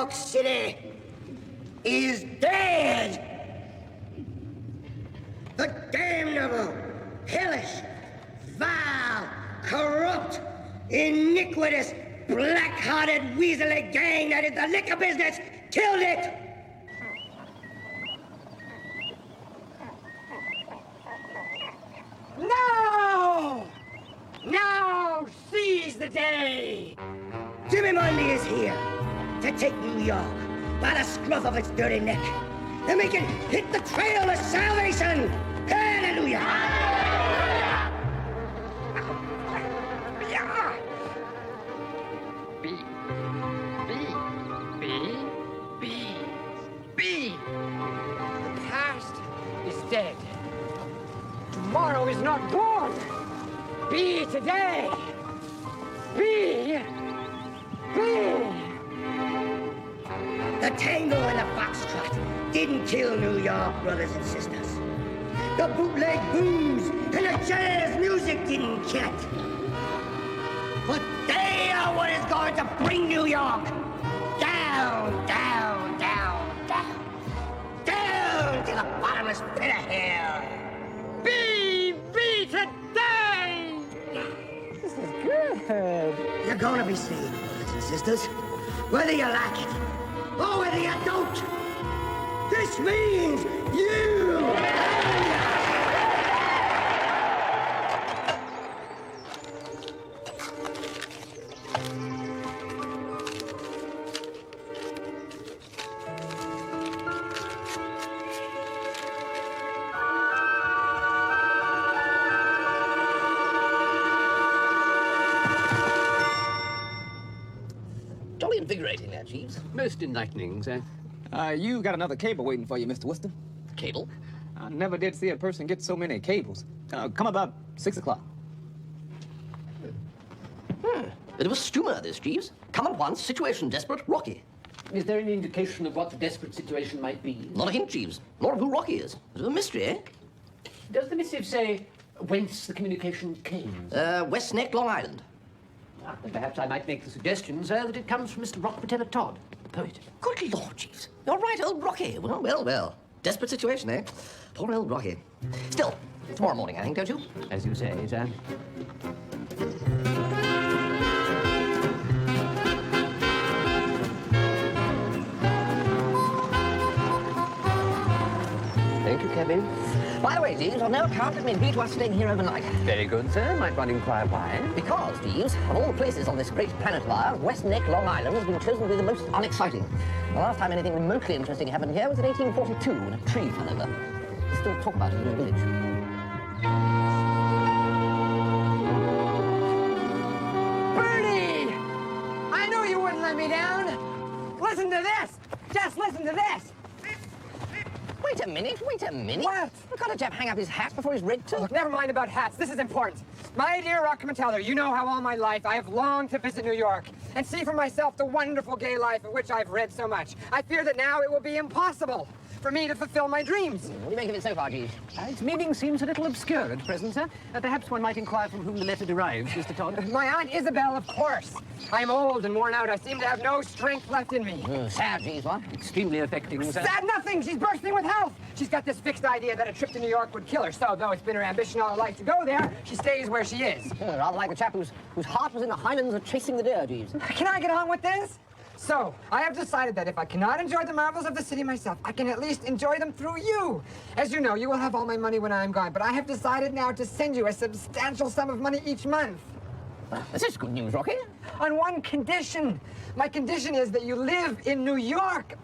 York City is dead. The damnable, hellish, vile, corrupt, iniquitous, black-hearted, weaselly gang that is the liquor business killed it. Now! Now seize the day! Jimmy Monday is here to take New York by the scruff of its dirty neck and make it hit the trail of salvation! Hallelujah! B. The past is dead. Tomorrow is not born. Be today. Be. The tango and the foxtrot didn't kill New York, brothers and sisters. The bootleg booze and the jazz music didn't kill it. But they are what is going to bring New York down, down, down, down, down to the bottomless pit of hell. Be today! This is good. You're gonna be saved, brothers and sisters, whether you like it or whether you don't. This means you! Jolly invigorating there, Jeeves. Most enlightening, sir. You got another cable waiting for you, Mr. Wooster. Cable? I never did see a person get so many cables. Come about 6 o'clock. Bit of a stoomer, this, Jeeves. Come at once, situation desperate, Rocky. Is there any indication of what the desperate situation might be? Not a hint, Jeeves. Nor of who Rocky is. Bit of a mystery, eh? Does the missive say whence the communication came? West Neck, Long Island. Then perhaps I might make the suggestion, sir, that it comes from Mr. Rockefeller Todd, the poet. Good Lord, Jeeves. You're right, old Rocky. Well. Desperate situation, eh? Poor old Rocky. Still, tomorrow morning, I think, don't you? As you say, sir. Thank you, Kevin. By the way, Jeeves, on no account let me agree to us staying here overnight. Very good, sir. Might one inquire why? Because, Jeeves, of all the places on this great planet of ours, West Neck, Long Island, has been chosen to be the most unexciting. The last time anything remotely interesting happened here was in 1842, when a tree fell over. They still talk about it in the village. Bertie! I knew you wouldn't let me down. Listen to this. Just listen to this. Wait a minute. What? Can't a chap hang up his hat before he's read to? Look, never mind about hats. This is important. My dear Rockefeller, you know how all my life I have longed to visit New York and see for myself the wonderful gay life of which I've read so much. I fear that now it will be impossible for me to fulfill my dreams. What do you make of it so far, Jeeves? Its meaning seems a little obscure at present, sir. Perhaps one might inquire from whom the letter derives, Mr. Todd. My Aunt Isabel, of course. I'm old and worn out. I seem to have no strength left in me. Sad, Jeeves, what? Extremely affecting, sir. Sad nothing! She's bursting with health! She's got this fixed idea that a trip to New York would kill her, so though it's been her ambition all her life to go there, she stays where she is. Rather like a chap whose heart was in the Highlands of chasing the deer, Jeeves. Can I get on with this? So, I have decided that if I cannot enjoy the marvels of the city myself, I can at least enjoy them through you. As you know, you will have all my money when I am gone, but I have decided now to send you a substantial sum of money each month. This is good news, Rocky. On one condition. My condition is that you live in New York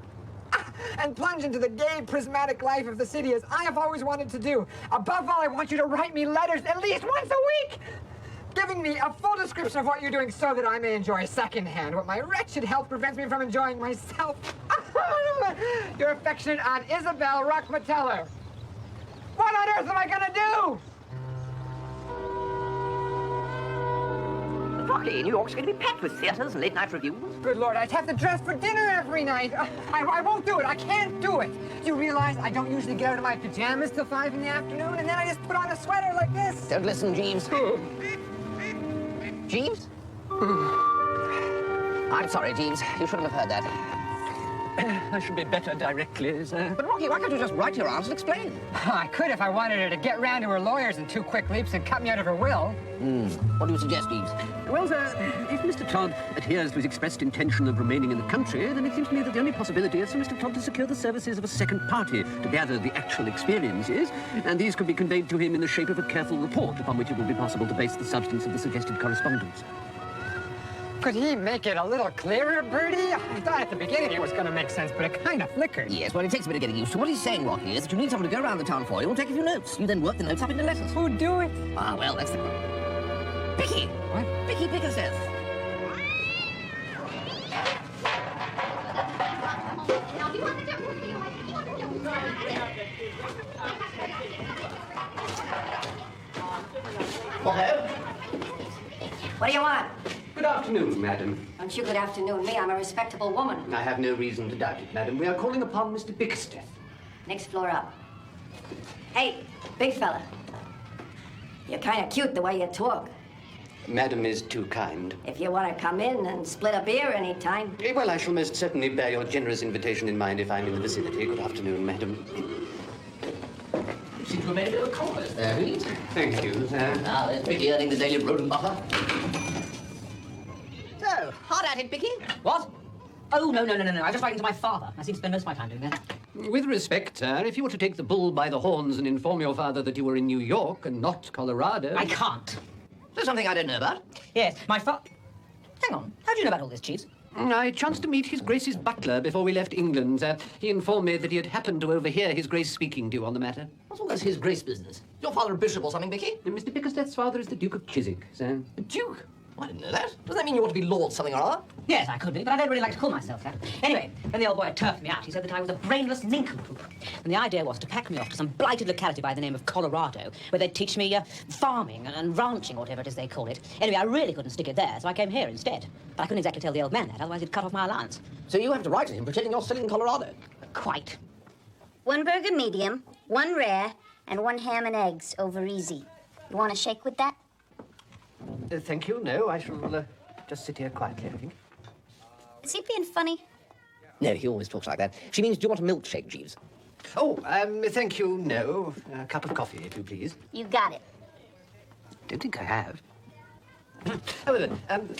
and plunge into the gay, prismatic life of the city as I have always wanted to do. Above all, I want you to write me letters at least once a week, giving me a full description of what you're doing so that I may enjoy secondhand what my wretched health prevents me from enjoying myself. Your affectionate Aunt Isabel Rockefeller. What on earth am I gonna do? Rocky, New York's going to be packed with theaters and late-night reviews. Good Lord, I'd have to dress for dinner every night. I won't do it. I can't do it. Do you realize I don't usually get out of my pajamas till 5 in the afternoon, and then I just put on a sweater like this? Don't listen, Jeeves. Jeeves? I'm sorry, Jeeves. You shouldn't have heard that. I should be better directly, sir. But, Rocky, why can't you just write your aunt and explain? I could if I wanted her to get round to her lawyers in 2 quick leaps and cut me out of her will. What do you suggest, Jeeves? Well, sir, if Mr. Todd adheres to his expressed intention of remaining in the country, then it seems to me that the only possibility is for Mr. Todd to secure the services of a second party to gather the actual experiences, and these could be conveyed to him in the shape of a careful report upon which it will be possible to base the substance of the suggested correspondence. Could he make it a little clearer, Bertie? I thought at the beginning it was going to make sense, but it kind of flickered. Yes, well, it takes a bit of getting used to. What he's saying, Rocky, is that you need someone to go around the town for you and take a few notes. You then work the notes up into letters. Who'd do it? Ah, well, that's the... Bicky! What? Bicky Bickersteth. Hello? What do you want? Good afternoon, madam. Don't you good afternoon me. I'm a respectable woman. I have no reason to doubt it, madam. We are calling upon Mr. Bickersteth. Next floor up. Hey, big fella. You're kind of cute the way you talk. Madam is too kind. If you want to come in and split a beer anytime. Well, I shall most certainly bear your generous invitation in mind if I'm in the vicinity. Good afternoon, madam. You seem to have made a bit of a conquest there, Reed. Thank you, sir. Now, there's Bicky earning the daily bread and butter. So, hard at it, Bicky. What? Oh, no. I'm just writing to my father. I seem to spend most of my time doing that. With respect, sir, if you were to take the bull by the horns and inform your father that you were in New York and not Colorado... I can't. There's something I don't know about. Yes, my father... Hang on. How do you know about all this, Jeeves? I chanced to meet His Grace's butler before we left England, sir. He informed me that he had happened to overhear His Grace speaking to you on the matter. What's all this His Grace business? Your father a bishop or something, Bicky? And Mr. Bickersteth's father is the Duke of Chiswick, sir. The Duke? I didn't know that. Doesn't that mean you ought to be Lord something or other? Yes, I could be, but I don't really like to call myself that. Anyway, when the old boy had turfed me out, he said that I was a brainless nincompoop. And the idea was to pack me off to some blighted locality by the name of Colorado, where they'd teach me farming and ranching, or whatever it is they call it. Anyway, I really couldn't stick it there, so I came here instead. But I couldn't exactly tell the old man that, otherwise he'd cut off my allowance. So you have to write to him pretending you're still in Colorado? Quite. 1 burger medium, 1 rare, and 1 ham and eggs over easy. You want a shake with that? Thank you. No, I shall just sit here quietly, I think. Is he being funny? No, he always talks like that. She means, do you want a milkshake, Jeeves? Oh, thank you. No. A cup of coffee, if you please. You got it. Don't think I have. However,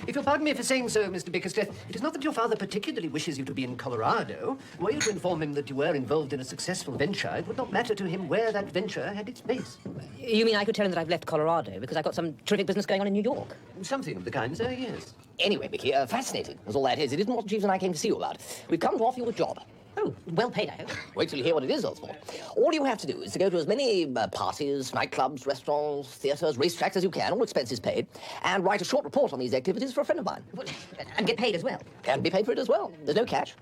if you'll pardon me for saying so, Mr. Bickersteth, it is not that your father particularly wishes you to be in Colorado. Were you to inform him that you were involved in a successful venture, it would not matter to him where that venture had its base. You mean I could tell him that I've left Colorado because I've got some terrific business going on in New York? Something of the kind, sir, yes. Anyway, Bicky, fascinating, as all that is. It isn't what Jeeves and I came to see you about. We've come to offer you a job. Oh, well paid, I hope. Wait till you hear what it is, Osborne. All you have to do is to go to as many parties, nightclubs, restaurants, theatres, racetracks as you can, all expenses paid, and write a short report on these activities for a friend of mine. And get paid as well. And be paid for it as well. There's no catch.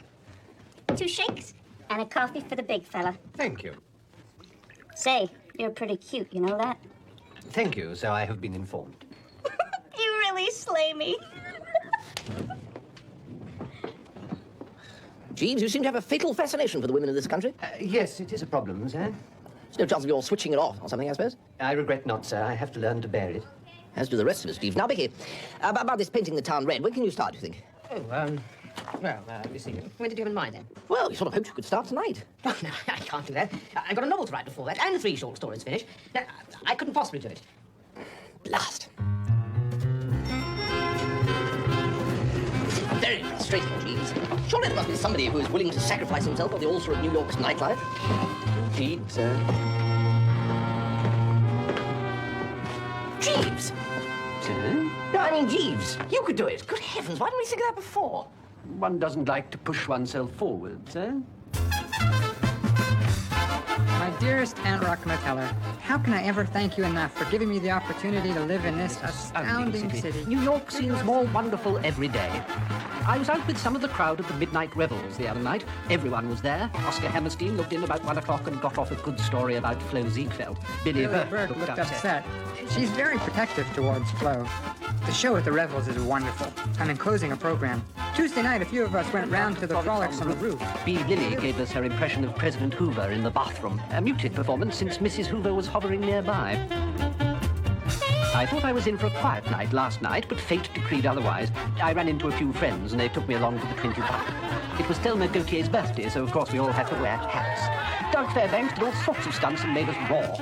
2 shakes and a coffee for the big fella. Thank you. Say, you're pretty cute, you know that? Thank you, so I have been informed. You really slay me. Jeeves, you seem to have a fatal fascination for the women of this country. Yes, it is a problem, sir. There's no chance of your switching it off or something, I suppose? I regret not, sir. I have to learn to bear it. As do the rest of us, Jeeves. Now, Bicky, about this painting the town red, when can you start, do you think? Oh, well, let me see. When did you have in mind, then? Well, you sort of hoped you could start tonight. Oh, no, I can't do that. I've got a novel to write before that, and 3 short stories finished. No, I couldn't possibly do it. Blast. Very frustrating, Jeeves. Surely there must be somebody who is willing to sacrifice himself on the altar of New York's nightlife. Indeed, sir. Jeeves! Sir? No, I mean Jeeves. You could do it. Good heavens, why didn't we think of that before? One doesn't like to push oneself forward, sir. My dearest Aunt Rockefeller, how can I ever thank you enough for giving me the opportunity to live in this astounding city? New York seems more wonderful every day. I was out with some of the crowd at the midnight revels the other night. Everyone was there. Oscar Hammerstein looked in about 1 o'clock and got off a good story about Flo Ziegfeld. Billy Burke looked upset. She's very protective towards Flo. The show at the revels is wonderful. I'm enclosing a program. Tuesday night, a few of us went round to the frolics on the roof. B. Lilly gave us her impression of President Hoover in the bathroom. A muted performance since Mrs. Hoover was hovering nearby. I thought I was in for a quiet night last night, but fate decreed otherwise. I ran into a few friends, and they took me along to the 21. It was Thelma Gautier's birthday, so of course we all had to wear hats. Doug Fairbanks did all sorts of stunts and made us roar.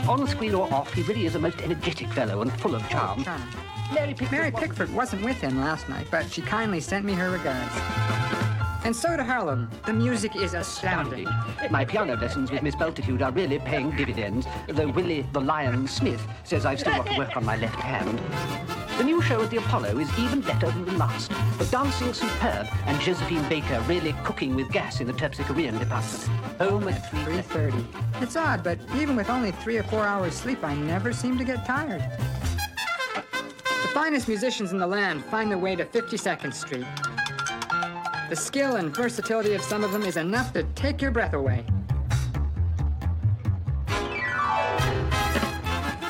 On screen or off, he really is a most energetic fellow and full of charm. Mary Pickford wasn't with him last night, but she kindly sent me her regards. And so to Harlem. The music is astounding. My piano lessons with Miss Bultitude are really paying dividends, though Willie the Lion Smith says I've still got to work on my left hand. The new show at the Apollo is even better than the last. The dancing superb and Josephine Baker really cooking with gas in the Terpsichorean department. Home at 3:30. It's odd, but even with only 3 or 4 hours sleep, I never seem to get tired. The finest musicians in the land find their way to 52nd Street. The skill and versatility of some of them is enough to take your breath away.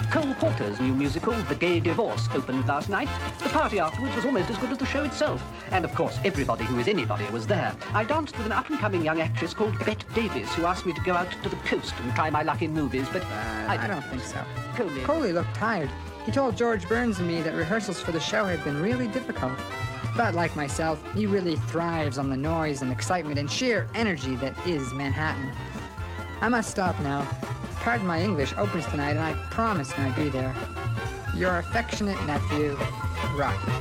Cole Porter's new musical, The Gay Divorce, opened last night. The party afterwards was almost as good as the show itself. And of course, everybody who is anybody was there. I danced with an up-and-coming young actress called Bette Davis, who asked me to go out to the coast and try my luck in movies, but I don't think so. Coley. Coley looked tired. He told George Burns and me that rehearsals for the show had been really difficult. But like myself, he really thrives on the noise and excitement and sheer energy that is Manhattan. I must stop now. Pardon My English opens tonight, and I promise I'll be there. Your affectionate nephew, Rocky.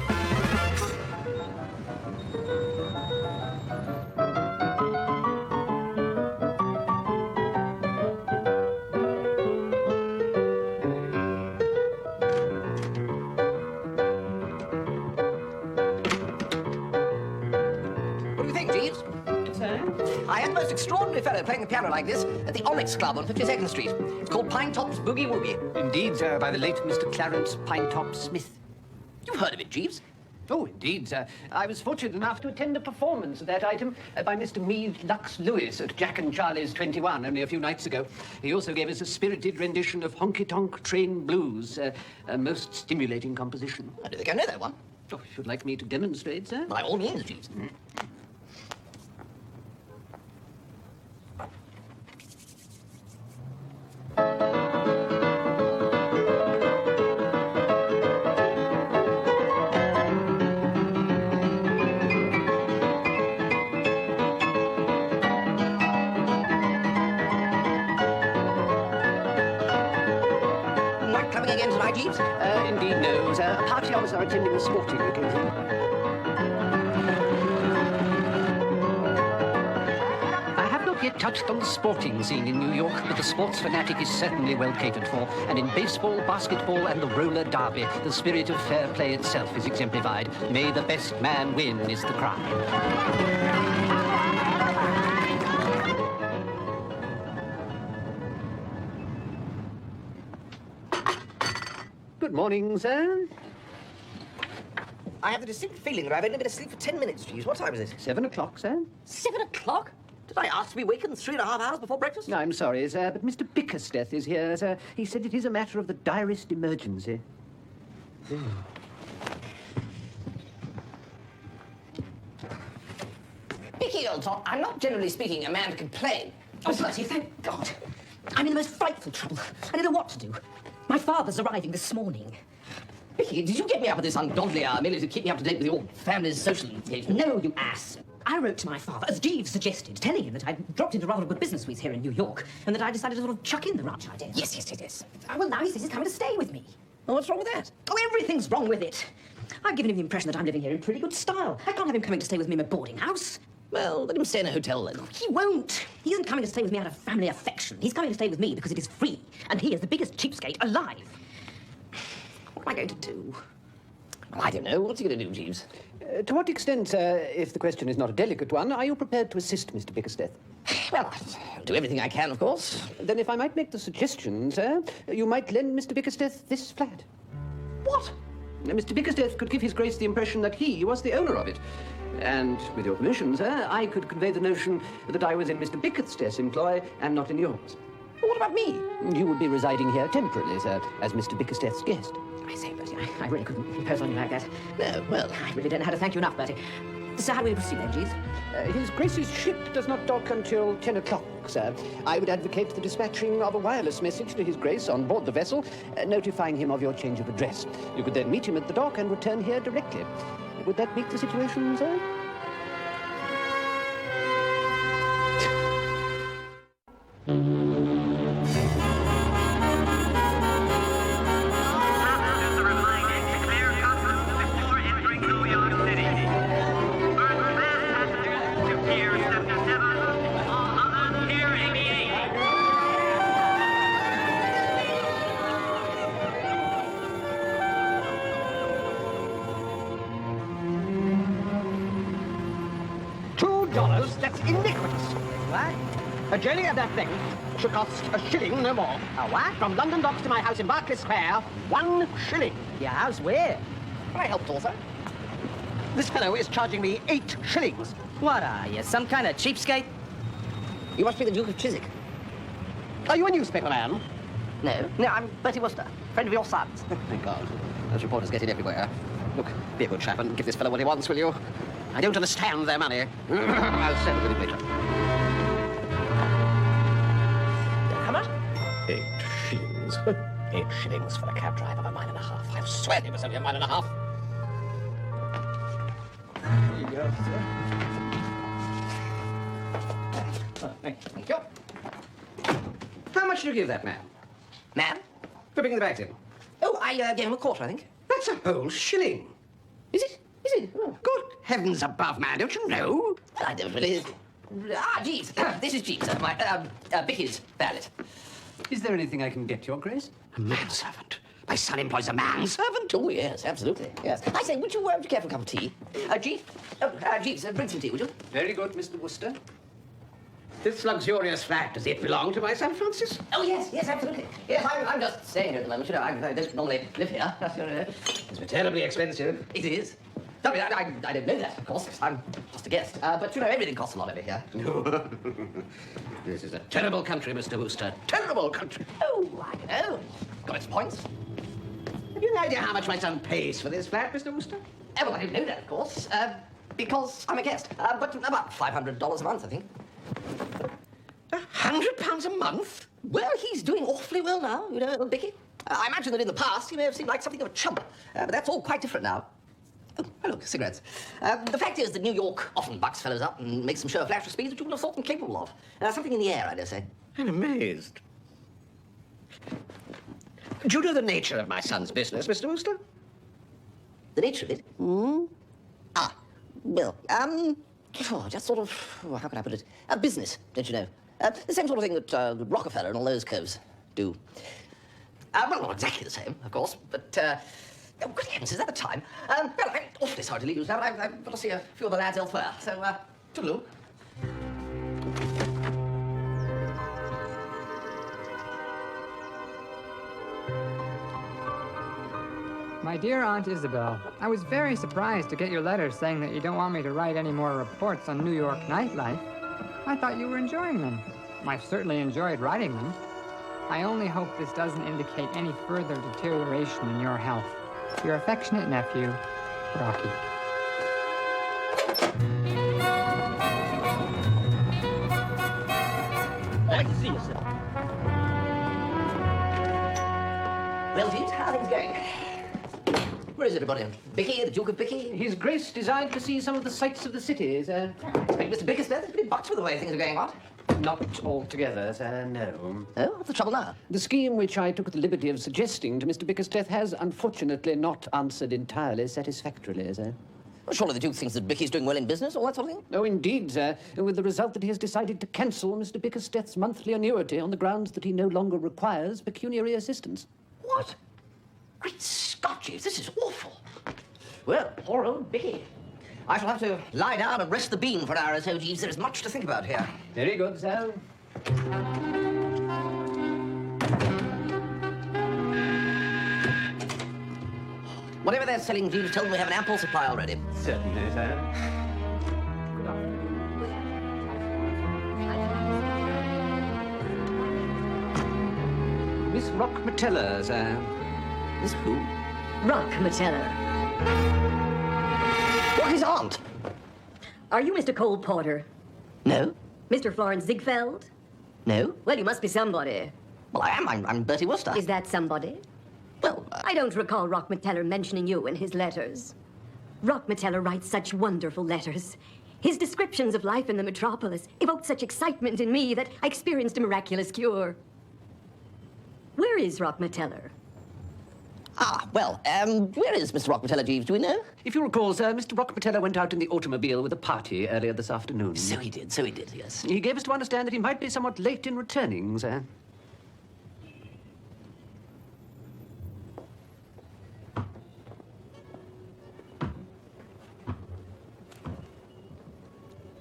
What do you think, Jeeves? I had the most extraordinary fellow playing the piano like this at the Onyx Club on 52nd Street. It's called Pinetop's Boogie Woogie. Indeed, sir, by the late Mr. Clarence Pinetop Smith. You've heard of it, Jeeves? Oh, indeed, sir. I was fortunate enough to attend a performance of that item by Mr. Meade Lux Lewis at Jack and Charlie's 21 only a few nights ago. He also gave us a spirited rendition of Honky Tonk Train Blues, a most stimulating composition. I don't think I know that one. Oh, if you'd like me to demonstrate, sir? By all means, Jeeves. Again tonight, Jeeves? Indeed, no, sir. Party of us are attending a sporting occasion. I have not yet touched on the sporting scene in New York, but the sports fanatic is certainly well catered for. And in baseball, basketball, and the roller derby, the spirit of fair play itself is exemplified. May the best man win is the cry. Good morning, sir. I have the distinct feeling that I've only been asleep for 10 minutes, Jeeves. What time is it? 7 o'clock, sir. 7 o'clock? Did I ask to be wakened 3.5 hours before breakfast? No, I'm sorry, sir, but Mr. Bickersteth is here, sir. He said it is a matter of the direst emergency. Bicky, old top, I'm not generally speaking a man to complain. Oh, Bertie, thank God. I'm in the most frightful trouble. I don't know what to do. My father's arriving this morning. Bicky, did you get me up at this ungodly hour merely to keep me up to date with your family's social engagement? No, you ass. I wrote to my father, as Jeeves suggested, telling him that I'd dropped into rather good business with here in New York, and that I decided to sort of chuck in the ranch idea. Yes. Well, now he says he's coming to stay with me. Well, what's wrong with that? Oh, everything's wrong with it. I've given him the impression that I'm living here in pretty good style. I can't have him coming to stay with me in a boarding house. Well, let him stay in a hotel then. He won't. He isn't coming to stay with me out of family affection. He's coming to stay with me because it is free, and he is the biggest cheapskate alive. What am I going to do? Well, I don't know. What's he going to do, Jeeves? To what extent, sir, if the question is not a delicate one, are you prepared to assist Mr. Bickersteth? Well, I'll do everything I can, of course. Then if I might make the suggestion, sir, you might lend Mr. Bickersteth this flat. What? Mr. Bickersteth could give His Grace the impression that he was the owner of it. And, with your permission, sir, I could convey the notion that I was in Mr. Bickersteth's employ and not in yours. Well, what about me? You would be residing here temporarily, sir, as Mr. Bickersteth's guest. I say, Bertie, I really couldn't impose on you like that. No, well, I really don't know how to thank you enough, Bertie. So how do we proceed then, Jeeves? His Grace's ship does not dock until 10 o'clock, sir. I would advocate the dispatching of a wireless message to His Grace on board the vessel, notifying him of your change of address. You could then meet him at the dock and return here directly. Would that make the situation, sir? $2? That's iniquitous. What? A journey of that thing should cost a shilling, no more. A what? From London docks to my house in Berkeley Square, 1 shilling. Your house where? Can I help, sir? This fellow is charging me 8 shillings. What are you, some kind of cheapskate? You must be the Duke of Chiswick. Are you a newspaper man? No. No, I'm Bertie Wooster, friend of your son's. Thank God. Those reporters get in everywhere. Look, be a good chap and give this fellow what he wants, will you? I don't understand their money. I'll settle with him later. How much? 8 shillings. 8 shillings for a cab drive of a mile and a half. I swear it was only a mile and a half. Here you go, sir. Oh, thank you. How much did you give that man? Man? For bringing the bags in? Oh, I gave him a quarter, I think. That's a whole shilling. Is it? Is it? Oh, good heavens above, man, don't you know? I don't really... Jeeves. This is Jeeves, my, Bicky's valet. Is there anything I can get, Your Grace? A manservant? My son employs a manservant? Oh, yes, absolutely, yes. I say, would you care for a cup of tea? Jeeves? Jeeves, bring some tea, would you? Very good, Mr. Wooster. This luxurious flat, does it belong to my son, Francis? Oh, yes, yes, absolutely. Yes, I'm just staying here at the moment. You know, I don't normally live here. It's terribly expensive. It is. I mean, I don't know that, of course, 'cause I'm just a guest. But, you know, everything costs a lot over here. This is a terrible country, Mr. Wooster. Terrible country. Oh, I know. Got its points. Have you no idea how much my son pays for this flat, Mr. Wooster? Oh, well, I didn't know that, of course, because I'm a guest. But about $500 a month, I think. £100 a month? Well, he's doing awfully well now, you know, Bicky. I imagine that in the past he may have seemed like something of a chump, but that's all quite different now. Oh, look, cigarettes. The fact is that New York often bucks fellows up and makes them show a flash of speed that you would have thought them capable of. Something in the air, I dare say. I'm amazed. Do you know the nature of my son's business, Mr. Wooster? The nature of it? Well, just sort of, how can I put it? A business, don't you know? The same sort of thing that Rockefeller and all those coves do. Well, not exactly the same, of course, but, oh, good heavens, is that the time? Well, I'm awfully sorry to leave you now, but I've got to see a few of the lads elsewhere, so, toodaloo. My dear Aunt Isabel, I was very surprised to get your letter saying that you don't want me to write any more reports on New York nightlife. I thought you were enjoying them. I've certainly enjoyed writing them. I only hope this doesn't indicate any further deterioration in your health. Your affectionate nephew, Rocky. I can see yourself. Well, Jeeves, how are things going? Where is everybody? Bicky, the Duke of Bicky? His Grace desired to see some of the sights of the city, sir. Mr. Bickersteth, it's been bucked with the way things are going on. Not altogether, sir, no. Oh, what's the trouble now? The scheme which I took the liberty of suggesting to Mr. Bickersteth has, unfortunately, not answered entirely satisfactorily, sir. Well, surely the Duke thinks that Bicky's doing well in business, or that sort of thing? Oh, indeed, sir, with the result that he has decided to cancel Mr. Bickersteth's monthly annuity on the grounds that he no longer requires pecuniary assistance. What? Great Scott, Jeeves, this is awful. Well, poor old Bicky. I shall have to lie down and rest the bean for an hour or so, Jeeves. There is much to think about here. Very good, sir. Whatever they're selling, Jeeves, tell them we have an ample supply already. Certainly, sir. Miss Rock Matella, sir. Miss who? Rock Matella. Rocky's aunt. Are you Mr. Cole Porter? No? Mr. Florence Ziegfeld? No? Well, you must be somebody. Well, I am. I'm Bertie Wooster. Is that somebody? Well, I don't recall Rockmeteller mentioning you in his letters. Rockmeteller writes such wonderful letters. His descriptions of life in the metropolis evoked such excitement in me that I experienced a miraculous cure. Where is Rockmeteller? Well, where is Mr. Rockmeteller, Jeeves? Do we know? If you recall, sir, Mr. Rockmeteller went out in the automobile with a party earlier this afternoon. So he did, yes. He gave us to understand that he might be somewhat late in returning, sir.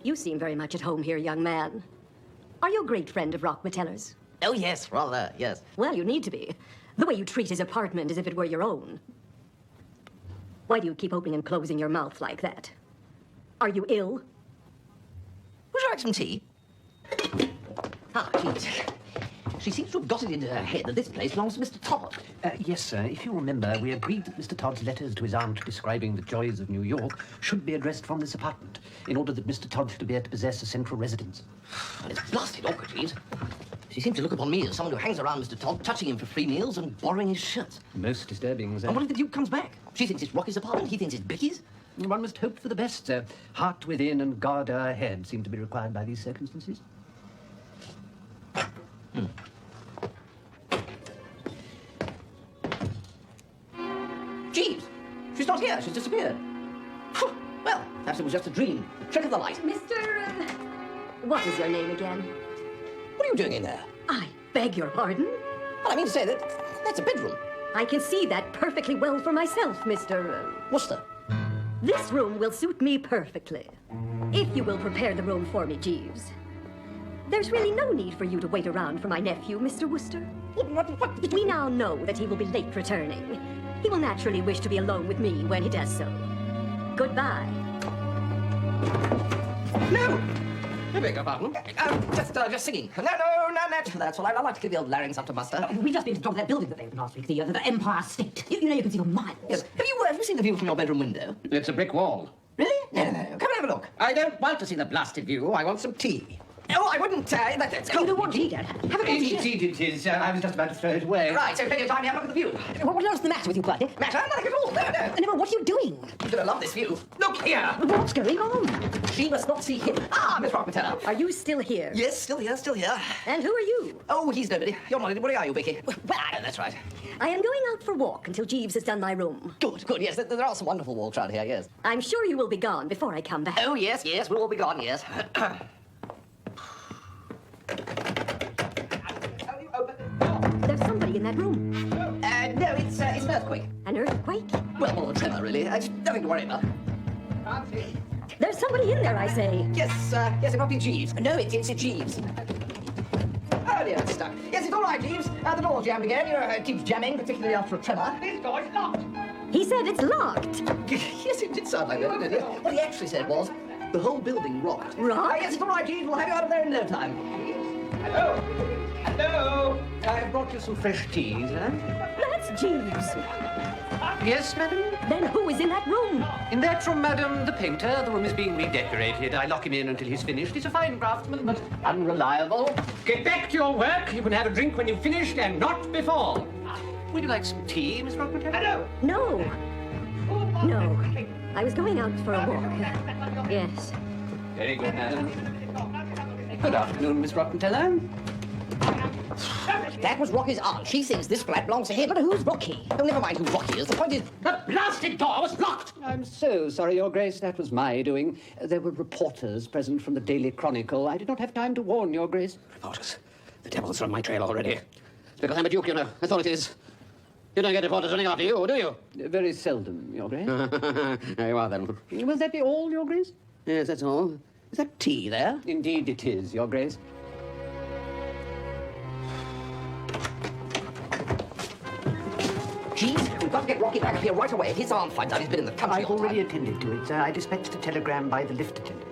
You seem very much at home here, young man. Are you a great friend of Rockmeteller's? Oh, yes, rather, yes. Well, you need to be. The way you treat his apartment as if it were your own. Why do you keep opening and closing your mouth like that? Are you ill? Would you like some tea? Jeeves. She seems to have got it into her head that this place belongs to Mr. Todd. Yes, sir. If you remember, we agreed that Mr. Todd's letters to his aunt describing the joys of New York should be addressed from this apartment, in order that Mr. Todd should be able to possess a central residence. Well, it's blasted awkward, Jeeves. She seems to look upon me as someone who hangs around Mr. Todd, touching him for free meals and borrowing his shirts. Most disturbing, sir. And what if the Duke comes back? She thinks it's Rocky's apartment, he thinks it's Bicky's. One must hope for the best, sir. Heart within and guard ahead seem to be required by these circumstances. Jeeves! She's not here, she's disappeared. Well, perhaps it was just a dream. Trick of the light. What is your name again? What are you doing in there? I beg your pardon? Well, I mean to say that that's a bedroom. I can see that perfectly well for myself, Mr. Wooster. This room will suit me perfectly. If you will prepare the room for me, Jeeves. There's really no need for you to wait around for my nephew, Mr. Wooster. What? We now know that he will be late returning. He will naturally wish to be alone with me when he does so. Goodbye. No! I beg your pardon. Just singing. No, that's all right. I like to give the old larynx up to Buster. We've just been to the top of that building that they opened last week, the Empire State. You know, you can see for miles. Yes. Have you seen the view from your bedroom window? It's a brick wall. Really? No. Come and have a look. I don't want to see the blasted view. I want some tea. Oh, I wouldn't. That's You don't want tea, Dad. Have a cup of tea. Indeed it is. I was just about to throw it away. Right, so plenty of time to have a look at the view. What else is the matter with you, Bertie? Matter? Nothing at all. No. No, what are you doing? You're gonna love this view. Look here. What's going on? She must not see him. Miss Rockmeteller. Are you still here? Yes, still here. And who are you? Oh, he's nobody. You're not anybody, are you, Bicky? Well, That's right. I am going out for a walk until Jeeves has done my room. Good. Yes, there are some wonderful walks around here, yes. I'm sure you will be gone before I come back. Oh, yes, we'll all be gone, yes. There's somebody in that room. No, it's an earthquake. An earthquake? Well, more than a tremor, really. It's nothing to worry about. There's somebody in there, I say. Yes, it must be Jeeves. No, it's Jeeves. Oh, dear, it's stuck. Yes, it's all right, Jeeves. The door's jammed again. It keeps jamming, particularly after a tremor. This door is locked. He said it's locked. Yes, it did sound like that, didn't it? What he actually said was, the whole building rocked. Rocked? Yes, it's all right, Jeeves. We'll have you out of there in no time. Hello. I've brought you some fresh tea, sir. That's Jeeves. Yes, madam? Then who is in that room? In that room, madam, the painter. The room is being redecorated. I lock him in until he's finished. He's a fine craftsman, but unreliable. Get back to your work. You can have a drink when you've finished, and not before. Would you like some tea, Miss Rockmeteller? No. I was going out for a walk. Yes. Very good, madam. Good afternoon, Miss Rockmeteller. That was Rocky's aunt. She thinks this flat belongs to him. But who's Rocky? Oh, never mind who Rocky is. The point is... The blasted door was locked! I'm so sorry, Your Grace. That was my doing. There were reporters present from the Daily Chronicle. I did not have time to warn Your Grace. Reporters? The devil's on my trail already. It's because I'm a duke, you know. Authorities. You don't get reporters running after you, do you? Very seldom, Your Grace. There you are, then. Will that be all, Your Grace? Yes, that's all. Is that tea there? Indeed it is, Your Grace. Jeeves, we've got to get Rocky back up here right away. If his aunt finds out he's been in the country I've all the already time. attended to it, sir. I dispatched a telegram by the lift attendant.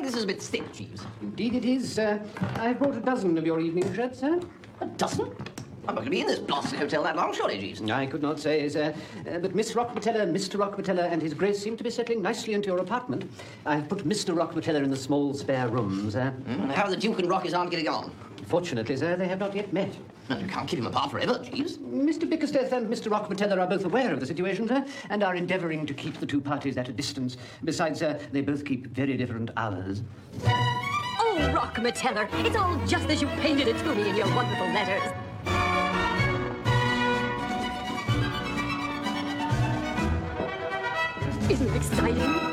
think this is a bit thick, Jeeves. Indeed it is, sir. I've brought a dozen of your evening shirts, sir. A dozen? I'm not going to be in this blasted hotel that long, surely, Jeeves. I could not say, sir. But Miss Rockmateller, Mr. Rockmateller and His Grace seem to be settling nicely into your apartment. I've put Mr. Rockmateller in the small spare room, sir. How are the Duke and Rocky's aunt getting on? Fortunately, sir, they have not yet met. Well, you can't keep them apart forever, Jeeves. Mr. Bickersteth and Mr. Rockmateller are both aware of the situation, sir, and are endeavouring to keep the two parties at a distance. Besides, sir, they both keep very different hours. Oh, Rockmateller, it's all just as you painted it to me in your wonderful letters. Isn't it exciting?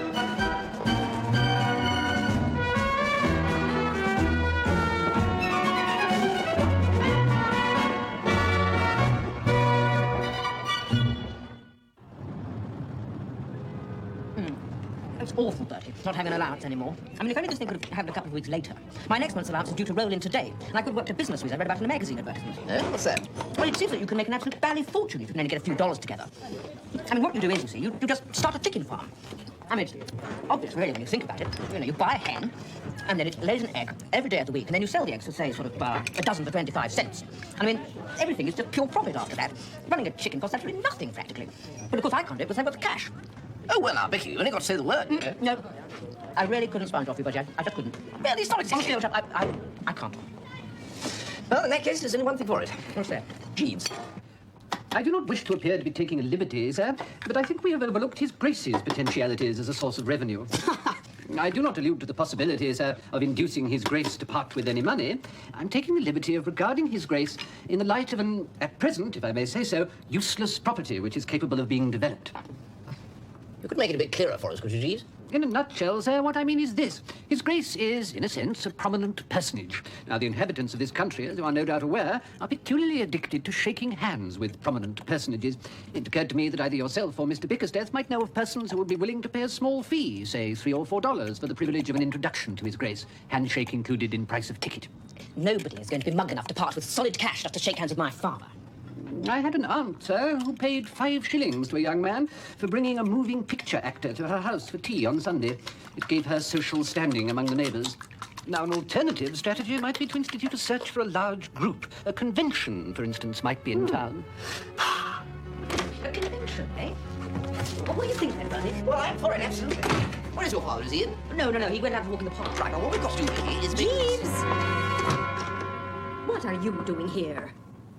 It's awful, Bertie, not having an allowance anymore. I mean, if only this thing could have happened a couple of weeks later. My next month's allowance is due to roll in today, and I could work to business with. I read about it in a magazine advertisement. What's that? Well, it seems that you can make an absolute bally fortune if you can only get a few dollars together. I mean, what you do is, you see, you just start a chicken farm. I mean, it's obvious, really, when you think about it. You know, you buy a hen, and then it lays an egg every day of the week, and then you sell the eggs for, say, sort of a dozen for 25 cents. I mean, everything is just pure profit after that. Running a chicken costs absolutely nothing, practically. But, of course, I can't do it because I've got the cash. Oh, well, now, Bicky, you only got to say the word. No, I really couldn't sponge off you, but I just couldn't. Well, it's not exactly... Honestly, I can't. Well, in that case, there's only one thing for it. What's that? Jeeves. I do not wish to appear to be taking a liberty, sir, but I think we have overlooked His Grace's potentialities as a source of revenue. I do not allude to the possibility, sir, of inducing His Grace to part with any money. I'm taking the liberty of regarding His Grace in the light of an, at present, if I may say so, useless property which is capable of being developed. You could make it a bit clearer for us, could you, Jeeves? In a nutshell, sir, what I mean is this. His Grace is, in a sense, a prominent personage. Now, the inhabitants of this country, as you are no doubt aware, are peculiarly addicted to shaking hands with prominent personages. It occurred to me that either yourself or Mr. Bickersteth might know of persons who would be willing to pay a small fee, say $3 or $4, for the privilege of an introduction to His Grace, handshake included in price of ticket. Nobody is going to be mug enough to part with solid cash just to shake hands with my father. I had an aunt, sir, who paid 5 shillings to a young man for bringing a moving picture actor to her house for tea on Sunday. It gave her social standing among the neighbours. Now, an alternative strategy might be to institute a search for a large group. A convention, for instance, might be in town. A convention, eh? Well, what do you think, then, Bertie? Well, I'm for it, absolutely. Where is your father? Is he in? No, he went out to walk in the park. Right, well, what we've got to do here is... Jeeves! What are you doing here?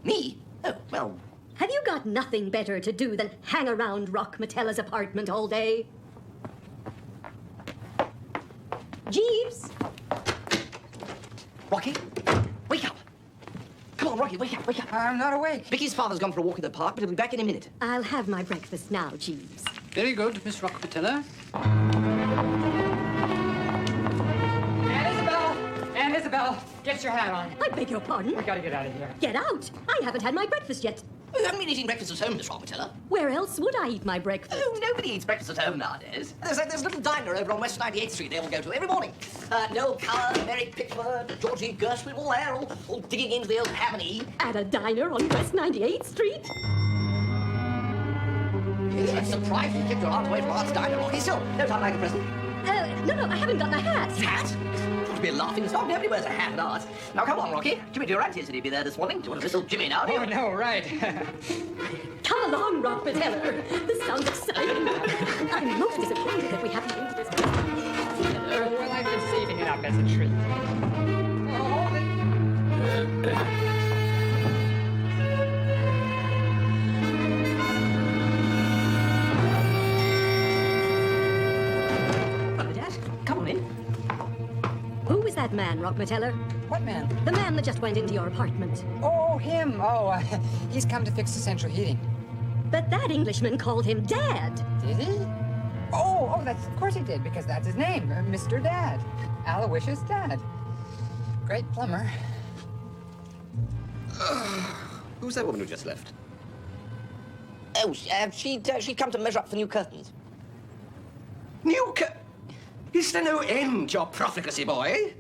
Me? Oh, well... Have you got nothing better to do than hang around Rockmateller's apartment all day? Jeeves? Rocky, wake up. Come on, Rocky, wake up, wake up. I'm not awake. Vicky's father's gone for a walk in the park, but he'll be back in a minute. I'll have my breakfast now, Jeeves. Very good, Miss Rockmateller. Aunt Isabel, get your hat on. I beg your pardon? I gotta get out of here. Get out! I haven't had my breakfast yet. Oh, you haven't been eating breakfast at home, Miss Rockmateller. Where else would I eat my breakfast? Oh, nobody eats breakfast at home nowadays. There's a little diner over on West 98th Street they all go to every morning. Noel Cower, Mary Pickford, Georgie Gershwin, all there, all digging into the old ham and E. At a diner on West 98th Street? I'm surprised you kept your aunt away from Aunt's diner, Rocky. Still, no time like a present. No, I haven't got my hat. Hat? Ought to be a laughing stock. Nobody wears a hat at art. Now, come on, Rocky. Jimmy Durante said he'd be there this morning. Do you want to whistle Jimmy now, do you? Oh, no, right. Come along, Rockmateller. This sounds exciting. I'm most disappointed that we haven't been to this theater. Oh, well, I've been saving it up as a treat. Who is that man, Rockmateller? What man? The man that just went into your apartment. Oh, him. Oh, he's come to fix the central heating. But that Englishman called him Dad. Did he? Oh, that's, of course he did, because that's his name, Mr. Dad. Aloysius Dad. Great plumber. Who's that woman who just left? Oh, she'd come to measure up for new curtains. New curtains? Is there no end to your profligacy, boy?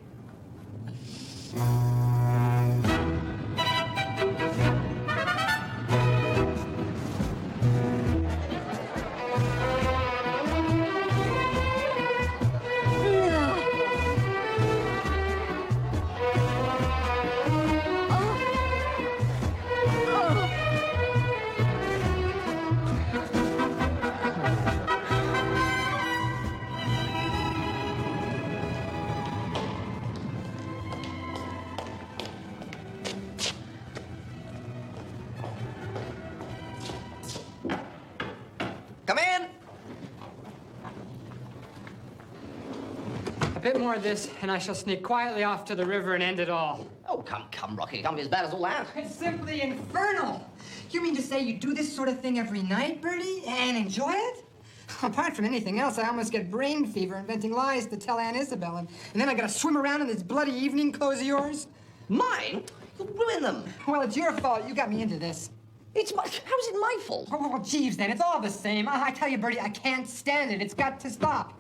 bit more of this, and I shall sneak quietly off to the river and end it all. Oh, come, Rocky. It can't be as bad as all that. It's simply infernal. You mean to say you do this sort of thing every night, Bertie, and enjoy it? Apart from anything else, I almost get brain fever inventing lies to tell Aunt Isabel, and then I gotta swim around in this bloody evening clothes of yours. Mine? You'll ruin them. Well, it's your fault. You got me into this. It's my... How is it my fault? Well, Jeeves, then. It's all the same. I tell you, Bertie, I can't stand it. It's got to stop.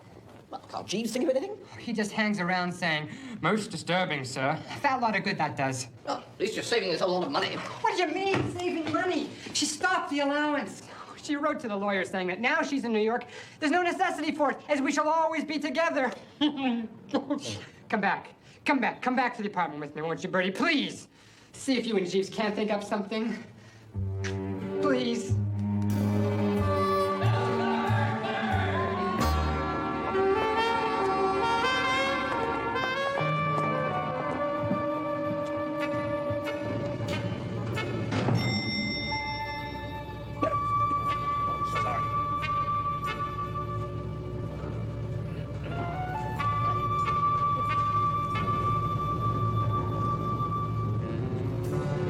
Well, can't Jeeves think of anything? He just hangs around saying, "Most disturbing, sir." A fat lot of good that does. Well, at least you're saving us a lot of money. What do you mean, saving money? She stopped the allowance. She wrote to the lawyer saying that now she's in New York, there's no necessity for it, as we shall always be together. Come back to the apartment with me, won't you, Bertie? Please. See if you and Jeeves can't think up something. Please.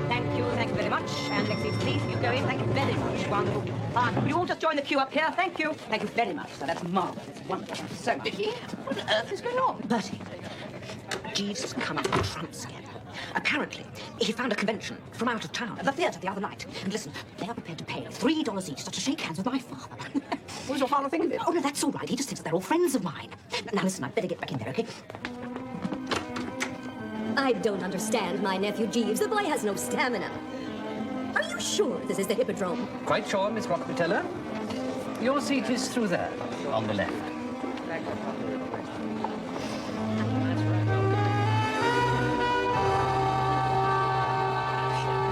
Thank you very much. And next seat, please. You go in. Thank you very much. Wonderful. Would you all just join the queue up here? Thank you. Thank you very much. So that's marvelous. It's wonderful. So, Bicky, what on earth is going on? Bertie, Jeeves has come up with a trump scare. Apparently, he found a convention from out of town at the theatre the other night. And listen, they are prepared to pay $3 each to shake hands with my father. What does your father think of it? Oh, no, that's all right. He just thinks that they're all friends of mine. Now, listen, I'd better get back in there, okay? I don't understand my nephew Jeeves. The boy has no stamina. Are you sure this is the Hippodrome? Quite sure, Miss Rockefeller. Your seat is through there, on the left.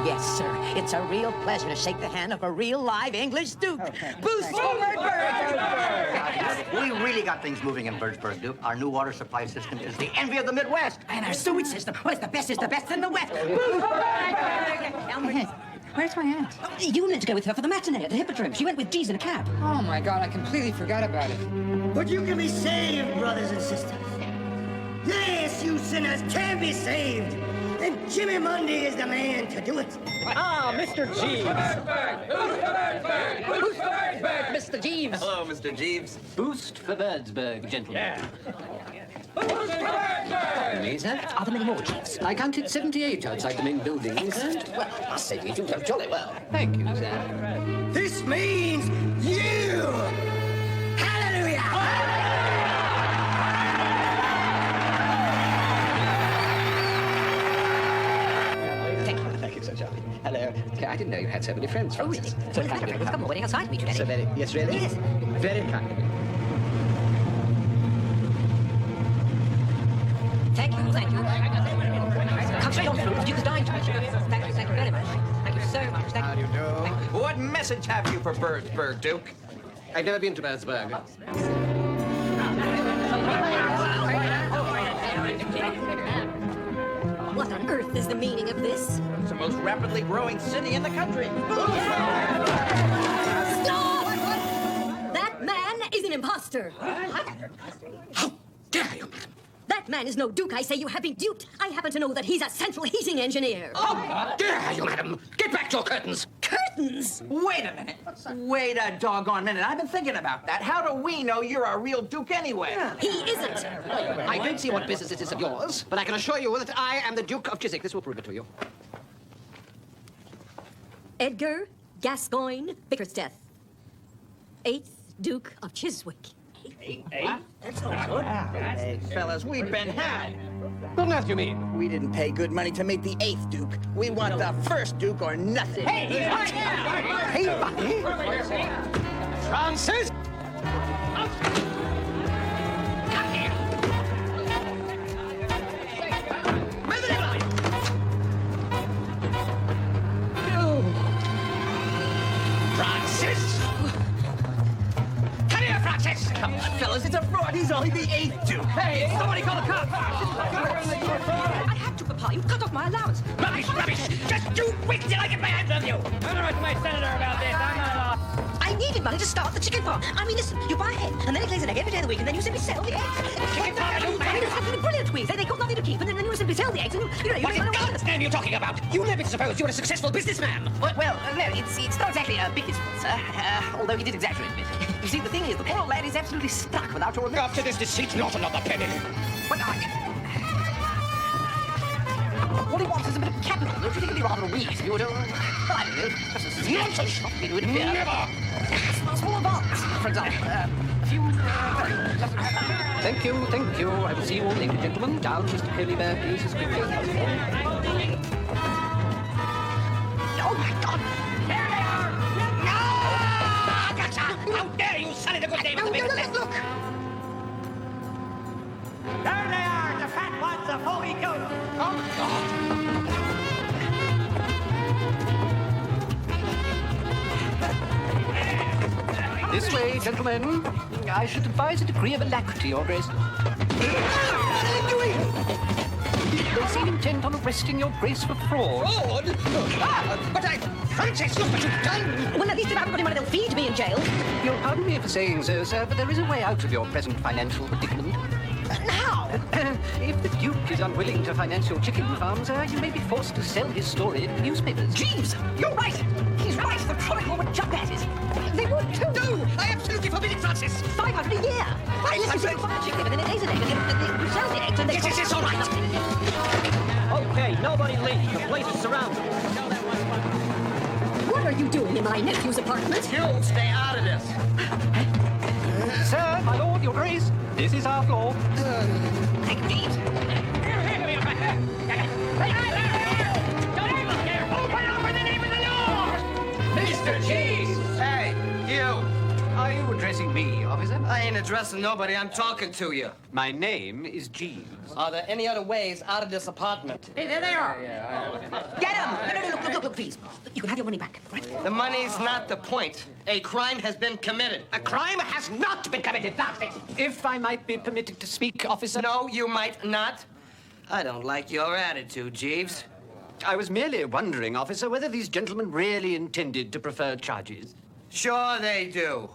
Yes, sir. It's a real pleasure to shake the hand of a real live English Duke. Boost We really got things moving in Birdsburg, Duke. Our new water supply system is the envy of the Midwest. And our sewage system, well, it's the best in the West. Where's my aunt? Oh, you meant to go with her for the matinee at the Hippodrome. She went with Jeeves in a cab. Oh, my God, I completely forgot about it. But you can be saved, brothers and sisters. Yes, you sinners can be saved. And Jimmy Mundy is the man to do it. Ah, Mr. Jeeves. Mr. Jeeves. Hello, Mr. Jeeves. Boost for Birdsburg, gentlemen. Lisa? Are there many more, Jeeves? I counted 78 outside the main buildings, and... Well, I must say, you do so jolly well. Thank you, sir. This means you. Hallelujah. Thank you so charming. Hello. I didn't know you had so many friends, Oh, Francis. really? So kind of you. Come on, waiting outside to meet you, Daddy. So very... Yes, really? Yes. Very kind of you. Thank you. Come straight on through. The Duke is dying to meet you. Thank you very much. Thank you so much. Thank you. What message have you for Birdsburg, Duke? I've never been to Birdsburg. What on earth is the meaning of this? It's the most rapidly growing city in the country. Stop! That man is an imposter. How dare you, madam? That man is no duke. I say you have been duped. I happen to know that he's a central heating engineer. How dare you, madam? Get back to your curtains. Curtains? Wait a minute. Wait a doggone minute. I've been thinking about that. How do we know you're a real Duke anyway? He isn't. I don't see what business it is of yours, but I can assure you that I am the Duke of Chiswick. This will prove it to you. Edgar Gascoigne Bickersteth, 8th Duke of Chiswick. That's not good. Hey, fellas, we've been had. What on earth do you mean? We didn't pay good money to make the 8th Duke. We want the 1st Duke or nothing. Hey, he's right now! Hey, Bucky! Francis! Come here! Move it in line! Francis! Come here, Francis! Come on, fellas, it's a fraud. He's only the 8th Duke. Hey, somebody call the cops! I had to, Papa. You cut off my allowance. Rubbish! Just you wait till I get my hands on you! I'm gonna write to my senator about this. I'm not I I needed money to start the chicken farm. I mean, listen, you buy a hen, and then it lays an egg every day of the week, and then you simply sell the eggs. Chicken farm, I mean, it's absolutely brilliant, Weeds. They got nothing to keep, and then you simply sell the eggs, and you know, What in God's name are you talking about? You never suppose you're a successful businessman. Well, no, it's not exactly Bicky's fault, sir. Although he did exaggerate a bit. You see, the thing is, the poor old lad is absolutely stuck without your... After this deceit, not another penny. But what he wants is a bit of capital. Don't you think it'd be rather a wheeze if you were to... Well, I don't know, just a nonsense shop for me to interfere. Never! Small advance, for example. A few... Thank you. I will see you all later, gentlemen. Down, Mr. Holybear, please, as quickly as possible. Oh, my God! There they are! No! Gotcha! How dare you sully the good name of the biggest nest? Look! There they are, the fat ones, the foamy goat. Oh, my God! This way, gentlemen. I should advise a degree of alacrity, Your Grace. What are they doing? They seem intent on arresting Your Grace for fraud. Fraud? But Francis, look what you've done! Well, at least if I haven't got any money, they'll feed me in jail. You'll pardon me for saying so, sir, but there is a way out of your present financial predicament. How? If the Duke is unwilling to finance your chicken farm, sir, you may be forced to sell his story in the newspapers. Jeeves, you're right! He's right! The Chronicle would jump at it! They would too. No! I absolutely forbid it, Francis! 500 a year. Unless you buy a chicken and then it lays an egg and you sell the eggs and they... Yes, all right! Okay, nobody leave. The place is surrounded. What are you doing in my nephew's apartment? You'll stay out of this. Sir, my lord, Your Grace, this is our floor. Thank you, Jeeves. Open up in the name of the Lord! Mr. Jeeves! Hey, you. Are you addressing me, officer? I ain't addressing nobody. I'm talking to you. My name is Jeeves. Are there any other ways out of this apartment? Hey, there they are. Get them! No, look, please. You can have your money back, right? The money's not the point. A crime has been committed. A crime has not been committed, Francis! If I might be permitted to speak, officer. No, you might not. I don't like your attitude, Jeeves. I was merely wondering, officer, whether these gentlemen really intended to prefer charges. Sure they do.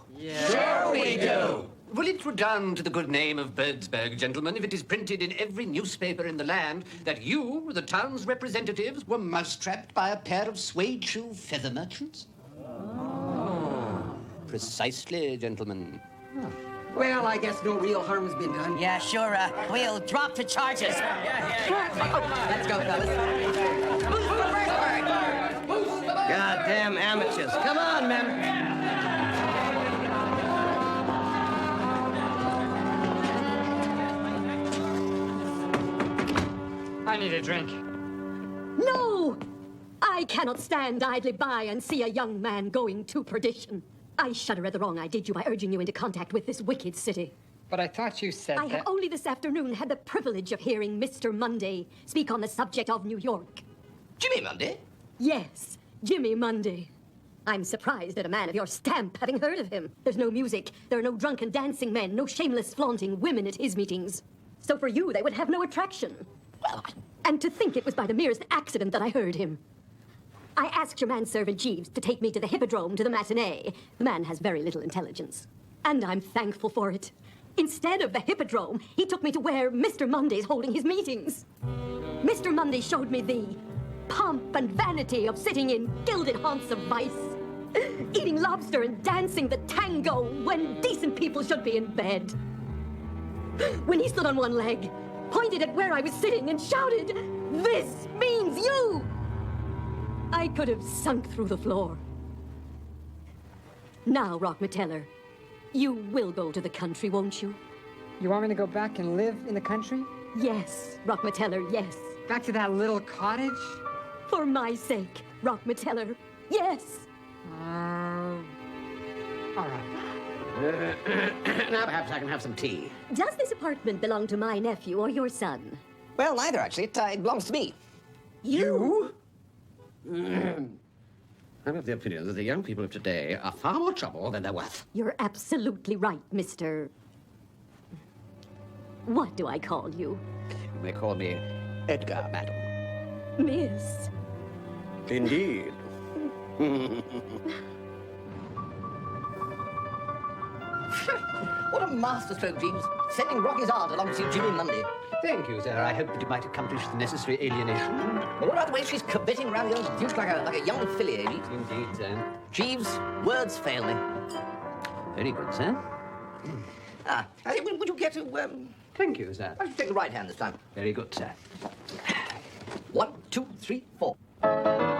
Sure we do! Will it redound to the good name of Birdsburg, gentlemen, if it is printed in every newspaper in the land that you, the town's representatives, were mousetrapped by a pair of suede shoe feather merchants? Oh. Precisely, gentlemen. Well, I guess no real harm's been done. Yeah, sure, we'll drop the charges. Let's go, fellas. Goddamn amateurs. Come on, men. I need a drink. No! I cannot stand idly by and see a young man going to perdition. I shudder at the wrong I did you by urging you into contact with this wicked city. But I thought you said I have only this afternoon had the privilege of hearing Mr. Monday speak on the subject of New York. Jimmy Monday? Yes, Jimmy Monday. I'm surprised at a man of your stamp having heard of him. There's no music, there are no drunken dancing men, no shameless flaunting women at his meetings. So for you, they would have no attraction. Well, And to think it was by the merest accident that I heard him. I asked your manservant Jeeves to take me to the Hippodrome to the matinee. The man has very little intelligence. And I'm thankful for it. Instead of the Hippodrome, he took me to where Mr. Monday's holding his meetings. Mr. Monday showed me the pomp and vanity of sitting in gilded haunts of vice, eating lobster and dancing the tango when decent people should be in bed. When he stood on one leg, pointed at where I was sitting and shouted, "This means you!" I could have sunk through the floor. Now, Rock Meteller, you will go to the country, won't you? You want me to go back and live in the country? Yes, Rock Meteller, yes. Back to that little cottage? For my sake, Rock Meteller, yes. All right. Now perhaps I can have some tea. Does this apartment belong to my nephew or your son? Well, neither, actually. It belongs to me. You? I'm of the opinion that the young people of today are far more trouble than they're worth. You're absolutely right, Mr. What do I call you? You may call me Edgar, madam. Miss. Indeed. masterstroke, Jeeves. Sending Rocky's aunt along to see Jimmy Monday. Thank you, sir. I hope that you might accomplish the necessary alienation. Well, what about the way she's curvetting around the old Duke like a young filly, eh, Jeeves? Indeed, sir. Jeeves, words fail me. Very good, sir. Would you get to, Thank you, sir. I should take the right hand this time. Very good, sir. 1, 2, 3, 4.